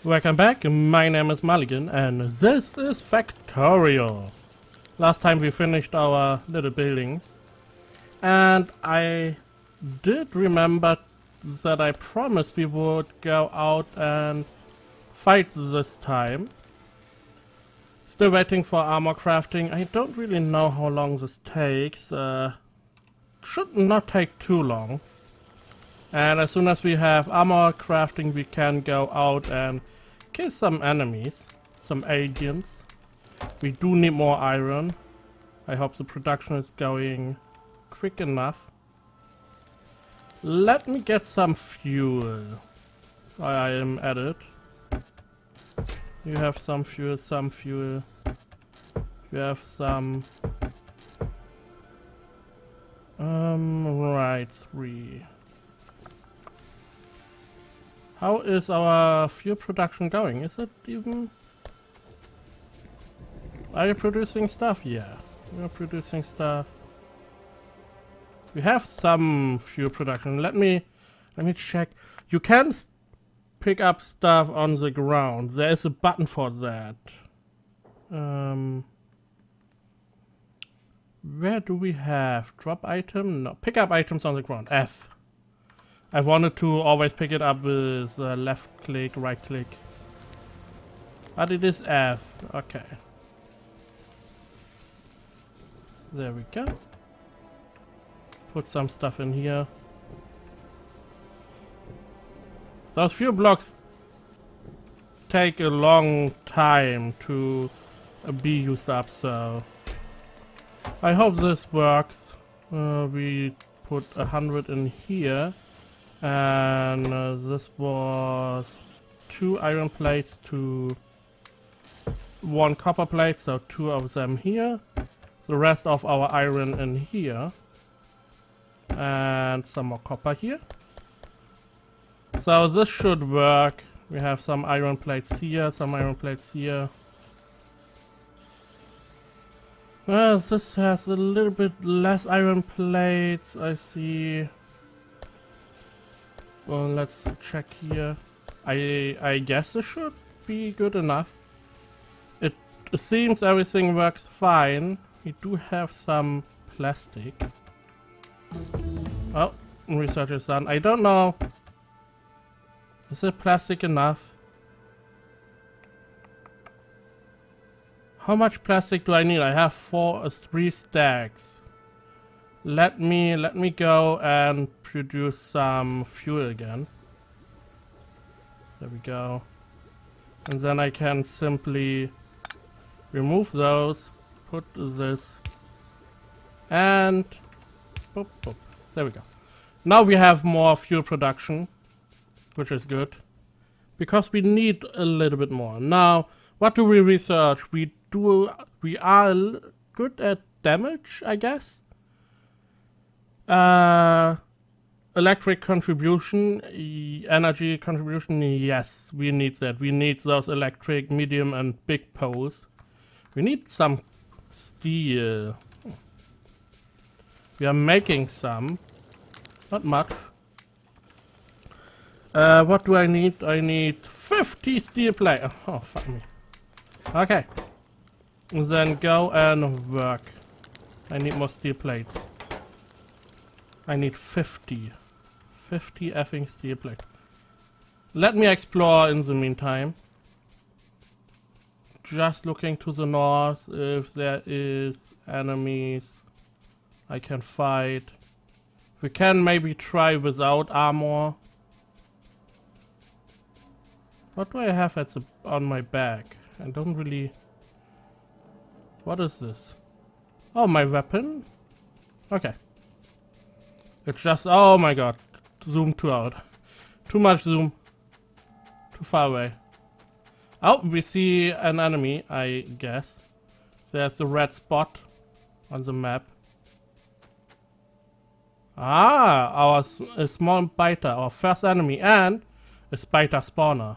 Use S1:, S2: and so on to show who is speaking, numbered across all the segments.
S1: Welcome back, my name is Mulligan and this is Factorio. Last time we finished our little building and I did remember that I promised we would go out and fight this time. Still waiting for armor crafting. I don't really know how long this takes. Should not take too long. And as soon as we have armor crafting we can go out and kill some enemies, some agents. We do need more iron. I hope the production is going quick enough. Let me get some fuel. I am at it. You have some fuel, some fuel. You have some... right, 3. How is our fuel production going? Is it even... Are you producing stuff? Yeah, we're producing stuff. We have some fuel production. Let me check. You can pick up stuff on the ground. There is a button for that. Where do we have drop item? No, pick up items on the ground. F. I wanted to always pick it up with left click, right click. But it is F. Okay. There we go. Put some stuff in here. Those fuel blocks take a long time to be used up, so I hope this works. We put 100 in here. And this was 2 iron plates to 1 copper plate, so 2 of them here. The rest of our iron in here. And some more copper here. So this should work. We have some iron plates here, some iron plates here. This has a little bit less iron plates, I see. Well, let's check here. I guess it should be good enough. It seems everything works fine. We do have some plastic. Oh, research is done. I don't know. Is it plastic enough? How much plastic do I need? I have 3 stacks. Let me go and produce some fuel again. There we go. And then I can simply remove those, put this, and boop, boop. There we go. Now we have more fuel production, which is good, because we need a little bit more. Now, what do we research? We are good at damage, I guess. Electric contribution, energy contribution, yes, we need that. We need those electric, medium and big poles. We need some steel. We are making some, not much. What do I need? I need 50 steel plate. Oh, fuck me. Okay. Then go and work. I need more steel plates. I need 50. 50 effing steel plate. Let me explore in the meantime. Just looking to the north if there is enemies I can fight. We can maybe try without armor. What do I have on my back? I don't really... What is this? Oh, my weapon? Okay. It's just, oh my god, zoom too out. Too much zoom. Too far away. Oh, we see an enemy, I guess. There's the red spot on the map. Ah, our a small biter, our first enemy, and a spider spawner.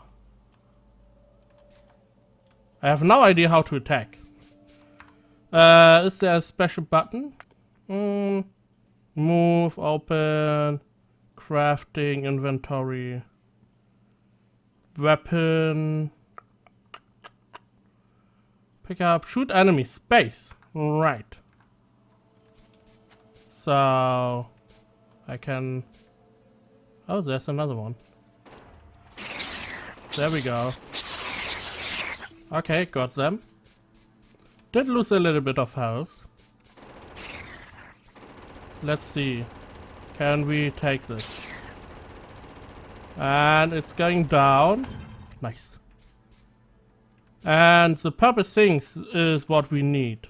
S1: I have no idea how to attack. Is there a special button? Move, open, crafting, inventory. weapon. Pick up, shoot enemy, space. Right. So I can. Oh, there's another one. There we go. Okay, got them. Did lose a little bit of health. Let's see. Can we take this? And it's going down. Nice. And the purple things is what we need.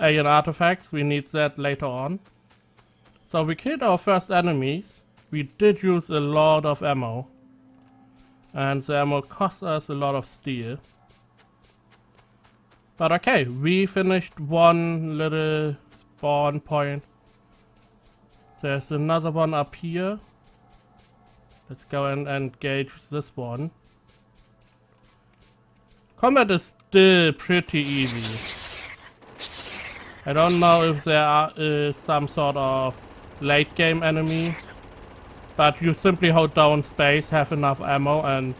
S1: Alien artifacts, we need that later on. So we killed our first enemies. We did use a lot of ammo. And the ammo cost us a lot of steel. But okay, we finished one little spawn point. There's another one up here. Let's go and engage this one. Combat is still pretty easy. I don't know if there is some sort of late game enemy. But you simply hold down space, have enough ammo, and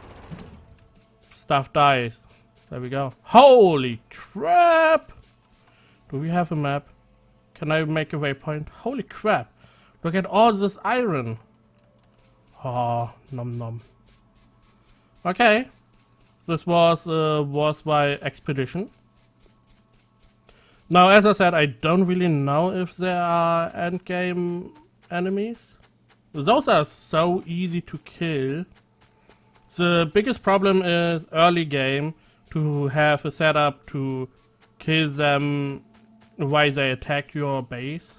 S1: stuff dies. There we go. Holy crap! Do we have a map? Can I make a waypoint? Holy crap! Look at all this iron. Oh, nom nom. Okay. This was by expedition. Now, as I said, I don't really know if there are endgame enemies. Those are so easy to kill. The biggest problem is early game to have a setup to kill them while they attack your base.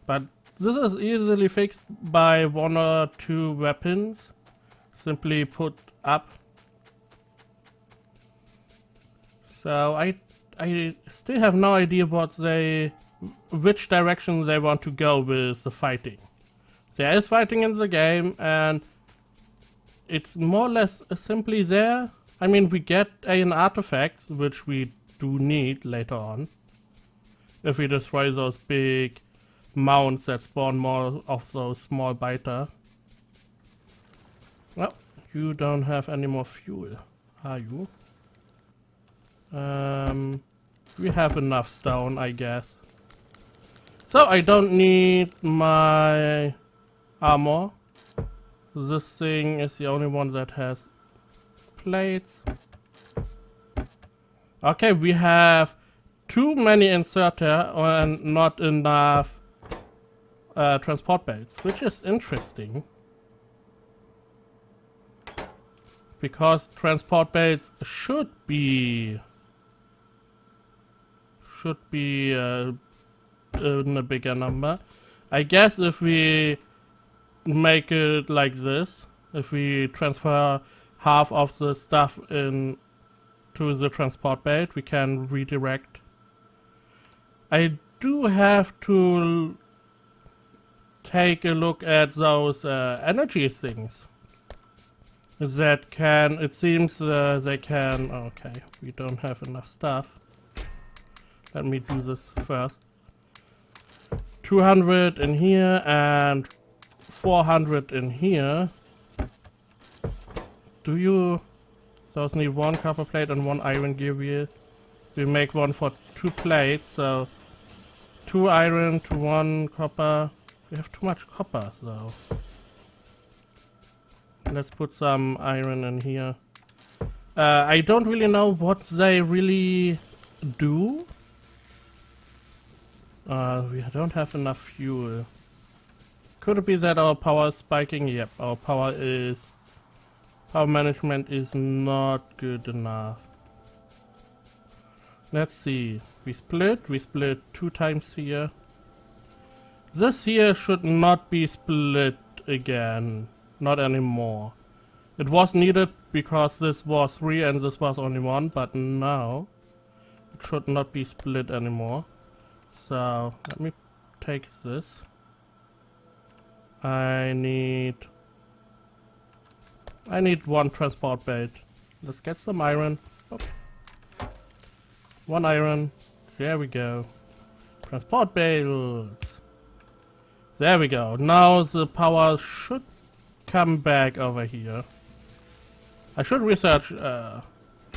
S1: But this is easily fixed by one or two weapons. Simply put up. So I still have no idea which direction they want to go with the fighting. There is fighting in the game, and it's more or less simply there. I mean, we get alien artifacts, which we do need later on. If we destroy those big mounts that spawn more of those small biter. Well, you don't have any more fuel, are you? We have enough stone, I guess. So I don't need my armor. This thing is the only one that has plates. Okay, we have too many inserter and not enough transport belts, which is interesting. Because transport belts should be in a bigger number. I guess if we make it like this, if we transfer half of the stuff in to the transport belt, we can redirect. I do have to take a look at those energy things that can, it seems they can, okay, we don't have enough stuff. Let me do this first. 200 in here and 400 in here. Do you... Those need one copper plate and one iron gear wheel. We make one for 2 plates, so 2 iron to 1 copper. We have too much copper though. Let's put some iron in here. I don't really know what they really do. We don't have enough fuel. Could it be that our power is spiking? Yep, our power management is not good enough. Let's see. We split 2 times here. This here should not be split again. Not anymore. It was needed because this was 3 and this was only 1, but now it should not be split anymore. So let me take this. I need 1 transport belt. Let's get some iron. Oh. 1 iron. There we go. Transport belts. There we go. Now the power should come back over here. I should research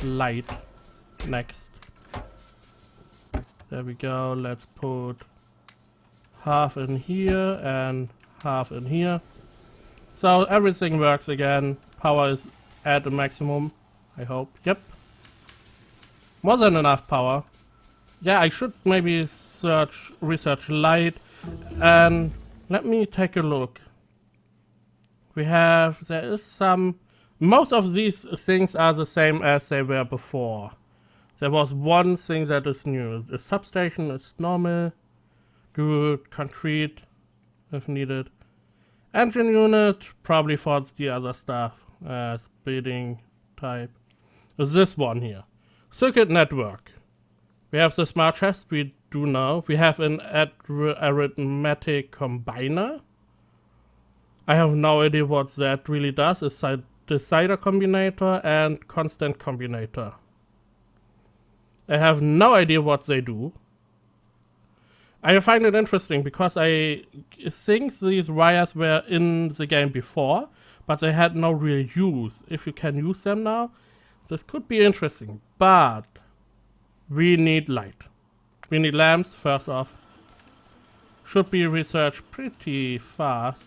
S1: light next. There we go. Let's put half in here and half in here. So everything works again. Power is at the maximum, I hope. Yep. More than enough power. Yeah, I should maybe research light. And let me take a look. There is some... Most of these things are the same as they were before. There was one thing that is new. The substation is normal. Good. Concrete, if needed. Engine unit, probably for the other stuff. Building type. This one here. Circuit network. We have the smart chest, we do know. We have an arithmetic combiner. I have no idea what that really does. It's a decider combinator and constant combinator. I have no idea what they do. I find it interesting because I think these wires were in the game before, but they had no real use. If you can use them now, this could be interesting, but we need light. We need lamps, first off. Should be researched pretty fast.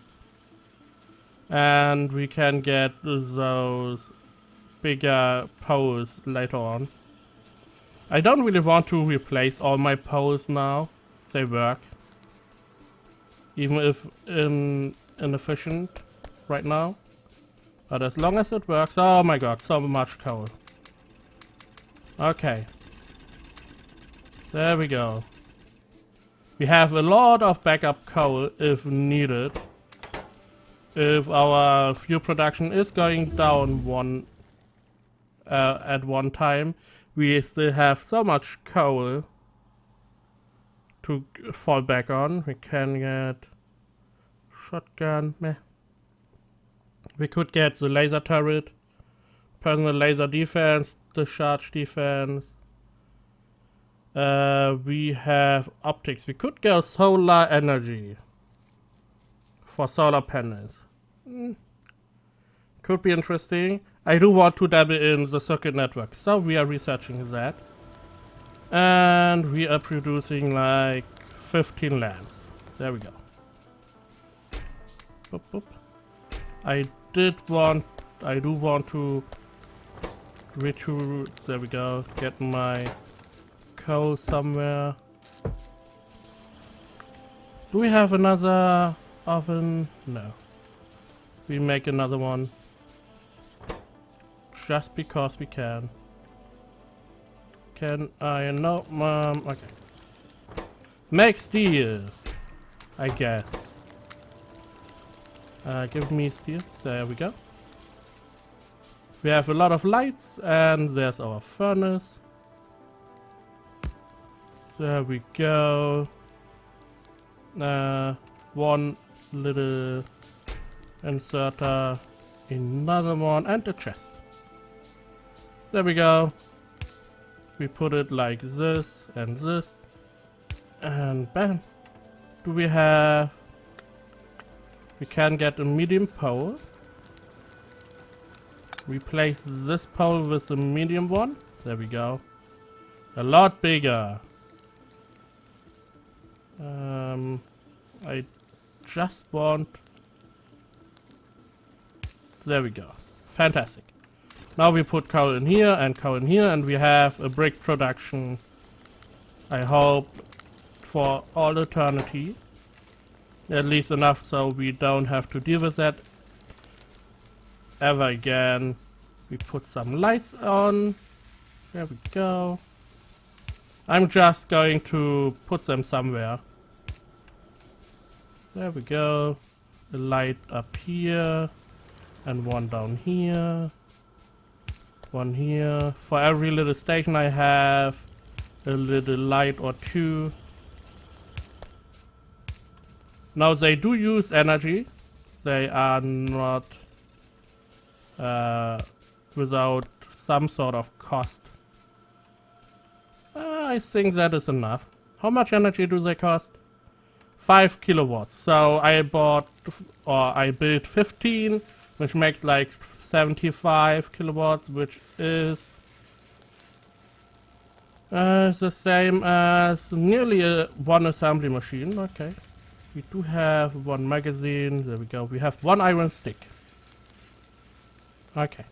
S1: And we can get those bigger poles later on. I don't really want to replace all my poles now. They work. Even if inefficient right now. But as long as it works. Oh my god, so much coal. Okay. There we go. We have a lot of backup coal if needed. If our fuel production is going down at one time, we still have so much coal to fall back on. We can get shotgun. Meh. We could get the laser turret, personal laser defense, discharge defense. We have optics. We could go solar energy for solar panels. Could be interesting. I do want to dabble in the circuit network, so we are researching that. And we are producing like 15 lamps. There we go. Boop, boop. I do want to return. There we go. Get my coal somewhere. Do we have another oven? No. We make another one. Just because we can. Can I? No, okay. Make steel. I guess. Give me steel. There we go. We have a lot of lights, and there's our furnace. There we go. One little inserter, another one, and a chest. There we go. We put it like this, and bam. Do we have... We can get a medium pole. Replace this pole with a medium one. There we go. A lot bigger. I just want... There we go. Fantastic. Now we put coal in here and coal in here, and we have a brick production, I hope, for all eternity. At least enough so we don't have to deal with that ever again. We put some lights on. There we go. I'm just going to put them somewhere. There we go. A light up here. And one down here. One here. For every little station I have a little light or two. Now they do use energy. They are not without some sort of cost. I think that is enough. How much energy do they cost? 5 kilowatts. So I built 15, which makes like 75 kilowatts, which is the same as nearly one assembly machine. Okay. We do have one magazine. There we go. We have one iron stick. Okay.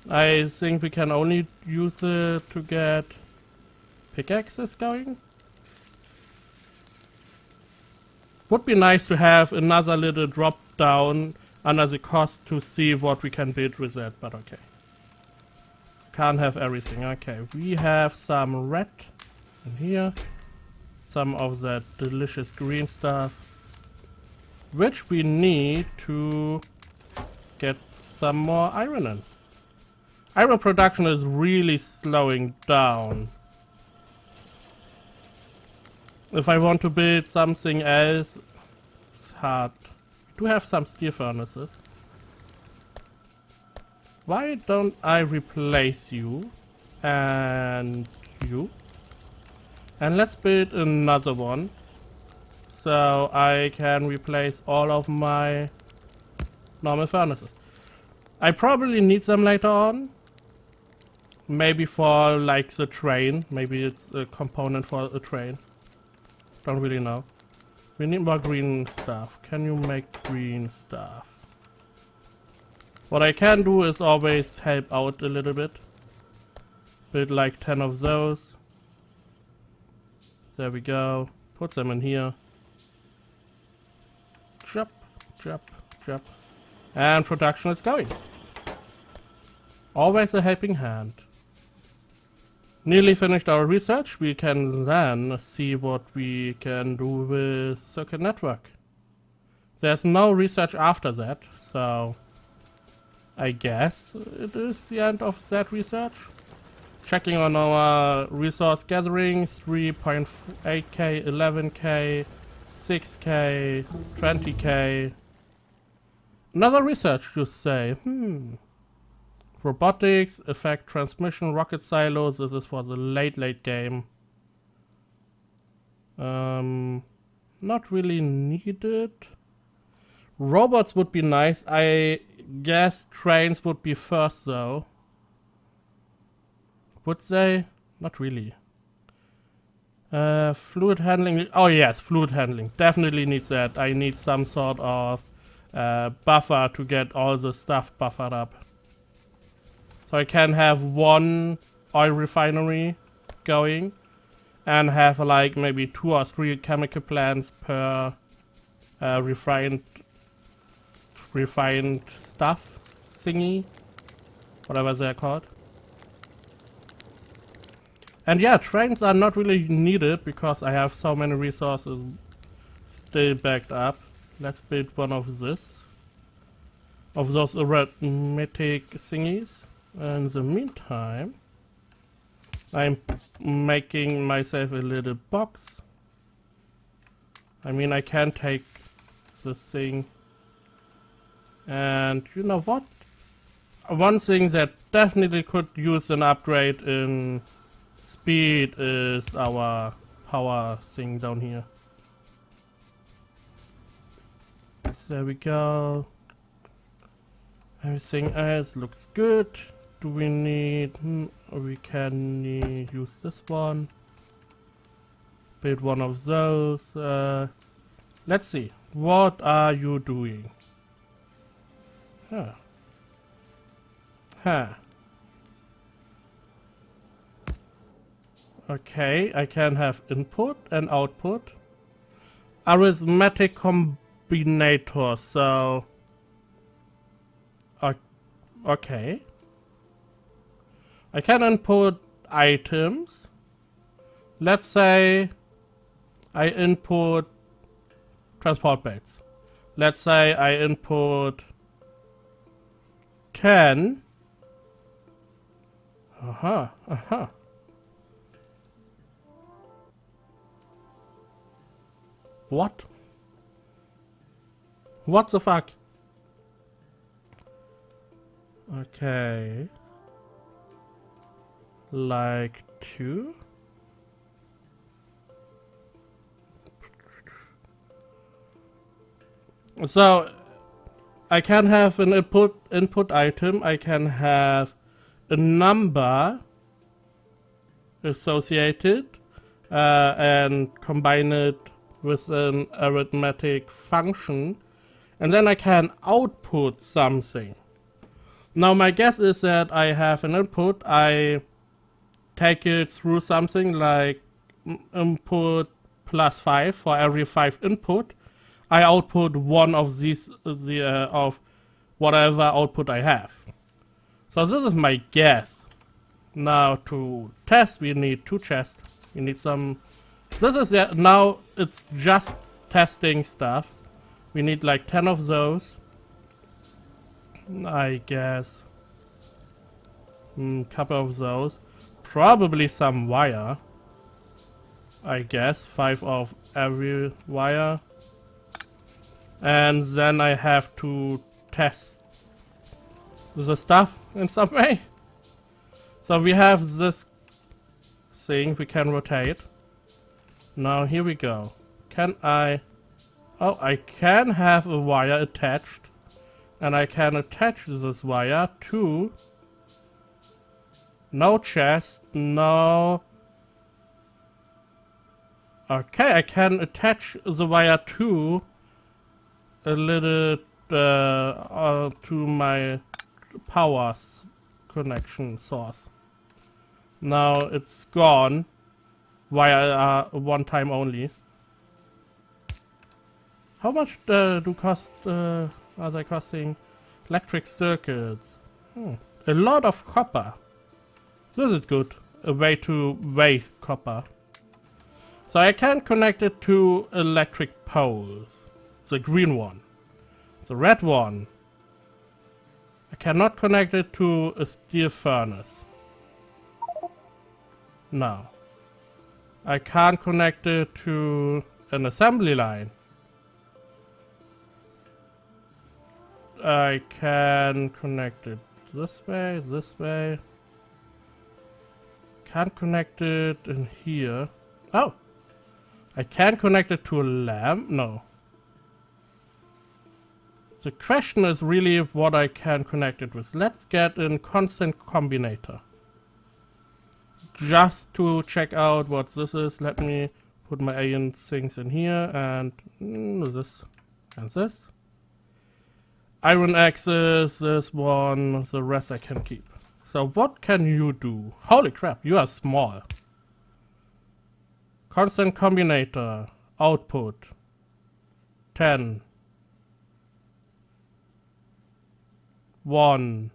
S1: I think we can only use it to get pickaxes going. Would be nice to have another little drop down under the cost to see what we can build with that, but okay. Can't have everything. Okay, we have some red in here. Some of that delicious green stuff. Which we need to get some more iron in. Iron production is really slowing down. If I want to build something else, it's hard. We do have some steel furnaces. Why don't I replace you and you? And let's build another one. So I can replace all of my normal furnaces. I probably need them later on. Maybe for like the train. Maybe it's a component for a train. Don't really know. We need more green stuff. Can you make green stuff? What I can do is always help out a little bit. Build like 10 of those. There we go. Put them in here. Chop, chop, chop. And production is going. Always a helping hand. Nearly finished our research. We can then see what we can do with circuit network. There's no research after that, so I guess it is the end of that research. Checking on our resource gathering, 3.8k, 11k, 6k, 20k. Another research you say, Robotics, effect transmission, rocket silos. This is for the late game. Not really needed. Robots would be nice. I guess trains would be first though. Would they? Not really. Fluid handling. Oh yes, fluid handling. Definitely needs that. I need some sort of buffer to get all the stuff buffered up. So I can have one oil refinery going and have like maybe 2 or 3 chemical plants per refined stuff thingy, whatever they're called. And yeah, trains are not really needed because I have so many resources still backed up. Let's build one of this, of those arithmetic thingies. In the meantime, I'm making myself a little box. I mean, I can take this thing. And you know what? One thing that definitely could use an upgrade in speed is our power thing down here. There we go. Everything else looks good. Do we need... we can use this one. Build one of those. Let's see. What are you doing? Okay, I can have input and output. Arithmetic combinator, so... okay. I can input items. Let's say I input transport belts. Let's say I input 10. What? What the fuck? Okay. Like 2? So I can have an input item. I can have a number associated and combine it with an arithmetic function, and then I can output something. Now my guess is that I have an input, I take it through something like input plus 5 for every 5 input. I output one of these of whatever output I have. So this is my guess. Now to test we need 2 chests. We need some. This is now it's just testing stuff. We need like 10 of those. I guess. Couple of those. Probably some wire. I guess 5 of every wire. And then I have to test the stuff in some way. So we have this thing we can rotate. Now here we go. Can I... Oh, I can have a wire attached. And I can attach this wire to... No chest, no... Okay, I can attach the wire to a little to my power connection source. Now it's gone via one time only. How much are they costing? Electric circuits. A lot of copper. This is good. A way to waste copper. So I can connect it to electric poles. The green one. The red one. I cannot connect it to a steel furnace. No. I can't connect it to an assembly line. I can connect it this way. Can't connect it in here. Oh! I can connect it to a lamp? No. The question is really what I can connect it with. Let's get a constant combinator. Just to check out what this is, let me put my alien things in here and this and this. Iron axes, this one, the rest I can keep. So what can you do? Holy crap, you are small. Constant combinator, output, 10. 1,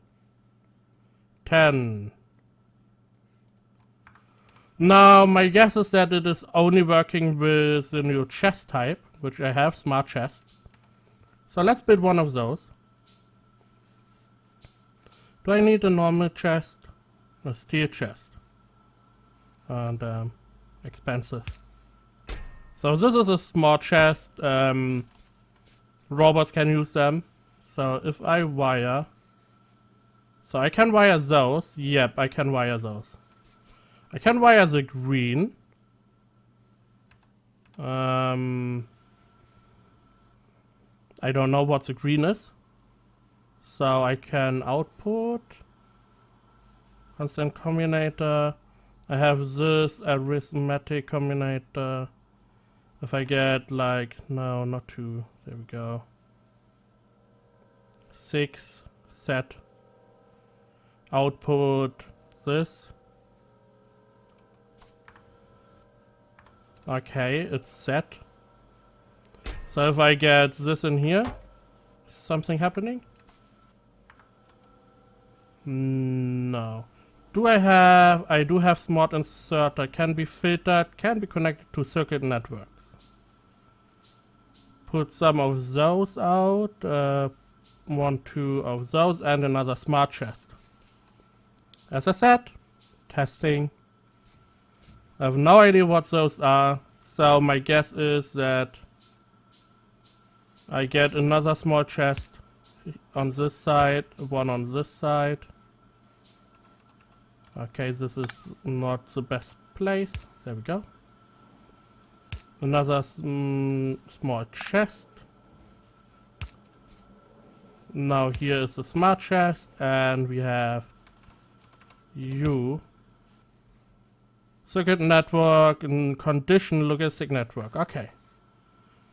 S1: 10. Now my guess is that it is only working with the new chest type, which I have, smart chests. So let's build one of those. Do I need a normal chest? A steel chest. And expensive. So this is a small chest. Robots can use them. So if I wire... So I can wire those. Yep, I can wire those. I can wire the green. I don't know what the green is. So I can output. Constant combinator. I have this arithmetic combinator. If I get like, no, not 2. There we go. 6 set. Output this. Okay, it's set. So if I get this in here, is something happening? No. I do have smart inserter, can be filtered, can be connected to circuit networks. Put some of those out, 1, 2 of those, and another smart chest. As I said, testing. I have no idea what those are, so my guess is that I get another small chest on this side, one on this side. Okay, this is not the best place. There we go. Another small chest. Now here is the smart chest, and we have you. Circuit network and condition logistic network. Okay.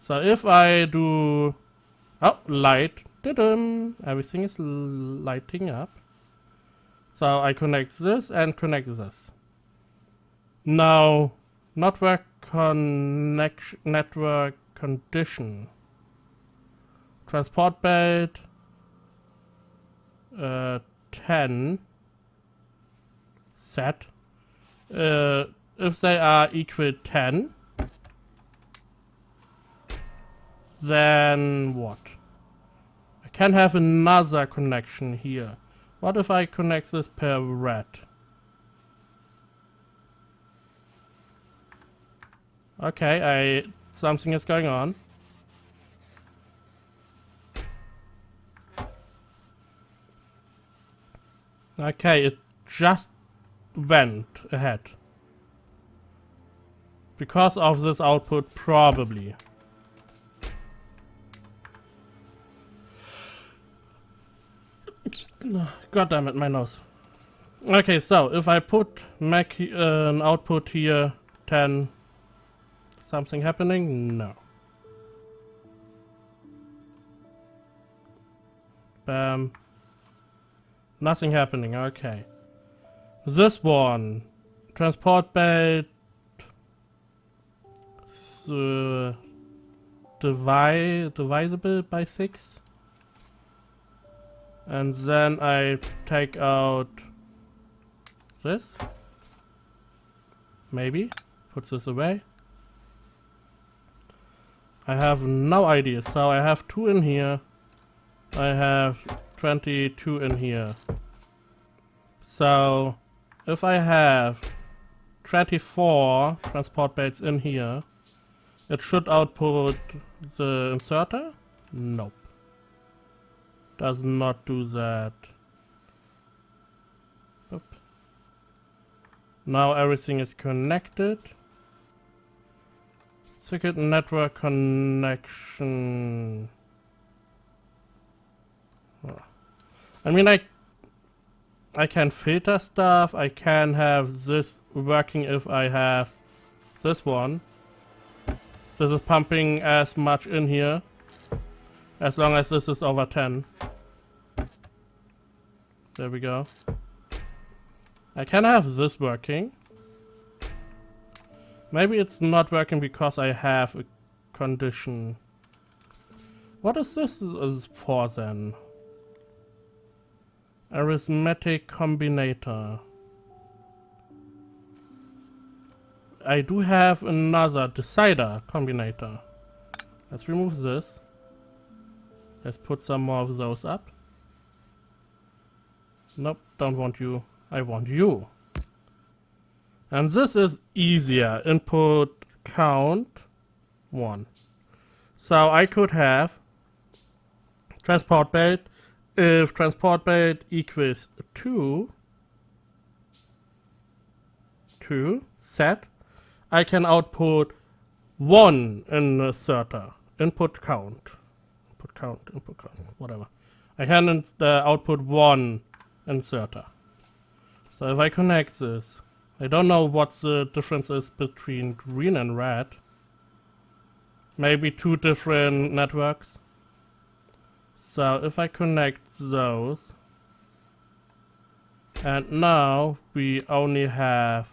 S1: So if I do... Oh, light. Ta-dum! Everything is lighting up. So I connect this and connect this. Now, network connection, network condition. Transport belt 10 set. If they are equal 10, then what? I can have another connection here. What if I connect this per red? Okay, something is going on. Okay, it just went ahead. Because of this output, probably. God damn it, my nose. Okay, so if I put an output here, 10, something happening? No. Bam. Nothing happening, okay. This one, transport belt, divisible by 6. And then I take out this. Maybe. Put this away. I have no idea. So I have 2 in here. I have 22 in here. So if I have 24 transport belts in here, it should output the inserter? Nope. Does not do that. Oop. Now everything is connected. Circuit network connection. I mean, I can filter stuff. I can have this working if I have this one. This is pumping as much in here as long as this is over 10. There we go. I can have this working. Maybe it's not working because I have a condition. What is this for then? Arithmetic combinator. I do have another decider combinator. Let's remove this. Let's put some more of those up. Nope, don't want you. I want you. And this is easier. Input count 1. So I could have transport belt. If transport belt equals 2 set, I can output 1 inserter. Input count, whatever. I can output 1 inserter. So if I connect this, I don't know what the difference is between green and red. Maybe 2 different networks. So if I connect those, and now we only have,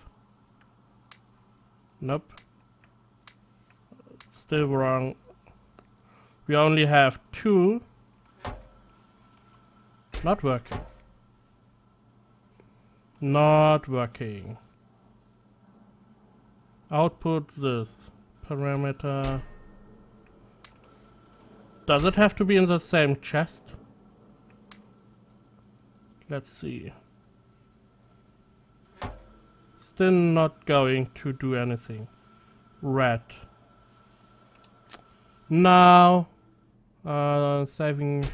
S1: nope, still wrong. We only have 2 not working. Not working. Output this parameter. Does it have to be in the same chest? Let's see. Still not going to do anything. Red. Now, saving.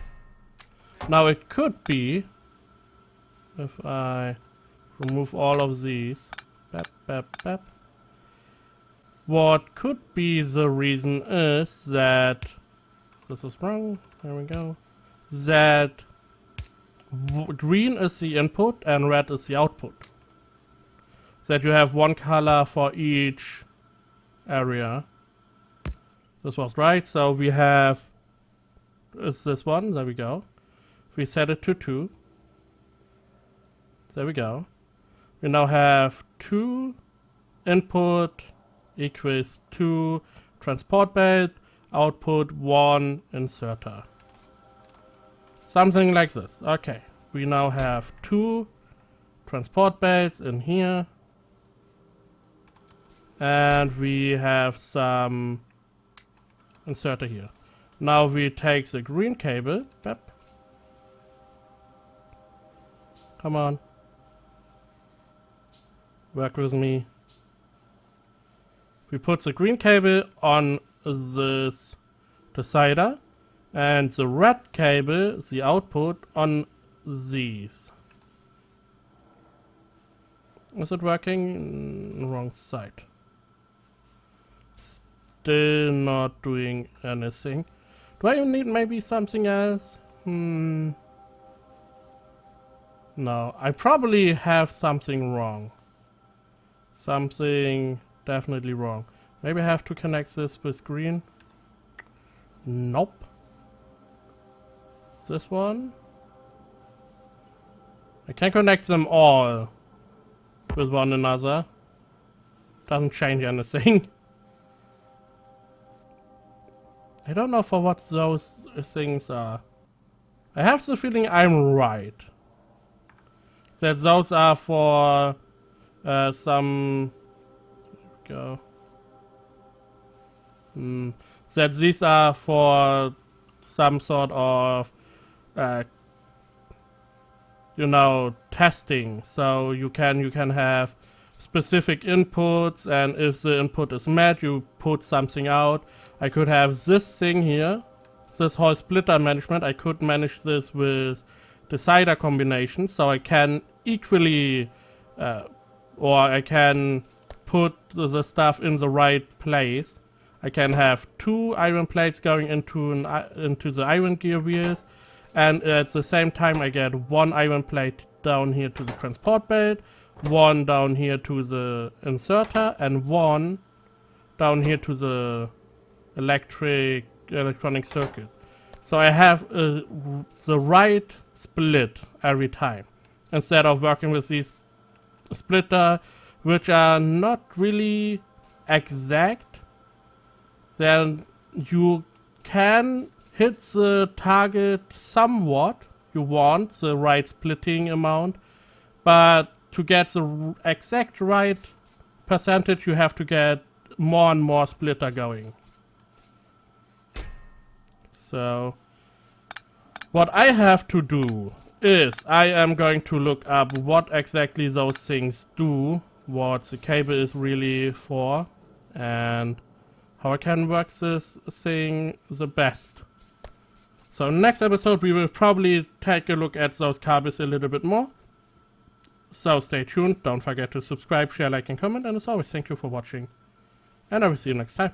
S1: Now it could be if I remove all of these. Bap, bap, bap. What could be the reason is that this is wrong. There we go. that green is the input and red is the output. That you have one color for each area. This was right, so we have is this one, there we go. We set it to 2. There we go. We now have 2 input equals 2 transport belt, output 1 inserter. Something like this. Okay, we now have 2 transport belts in here. And we have some inserter here. Now we take the green cable. Yep. Come on. Work with me. We put the green cable on this decider and the red cable, the output, on these. Is it working? Wrong side. Still not doing anything. Do I need maybe something else? No, I probably have something wrong. Something definitely wrong. Maybe I have to connect this with green. Nope. This one. I can connect them all with one another. Doesn't change anything. I don't know for what those things are. I have the feeling I'm right. That those are for some... Go. That these are for some sort of you know, testing. So you can have specific inputs, and if the input is met, you put something out. I could have this thing here, this whole splitter management. I could manage this with decider combinations, so I can equally or I can put the stuff in the right place. I can have 2 iron plates going into the iron gear wheels, and at the same time I get 1 iron plate down here to the transport belt, 1 down here to the inserter, and 1 down here to the electronic circuit. So I have the right split every time, instead of working with these splitter which are not really exact. Then you can hit the target somewhat. You want the right splitting amount, but to get the exact right percentage you have to get more and more splitter going. So what I have to do is I am going to look up what exactly those things do, what the cable is really for, and how I can work this thing the best. So next episode we will probably take a look at those cables a little bit more. So stay tuned, don't forget to subscribe, share, like and comment, and as always thank you for watching, and I will see you next time.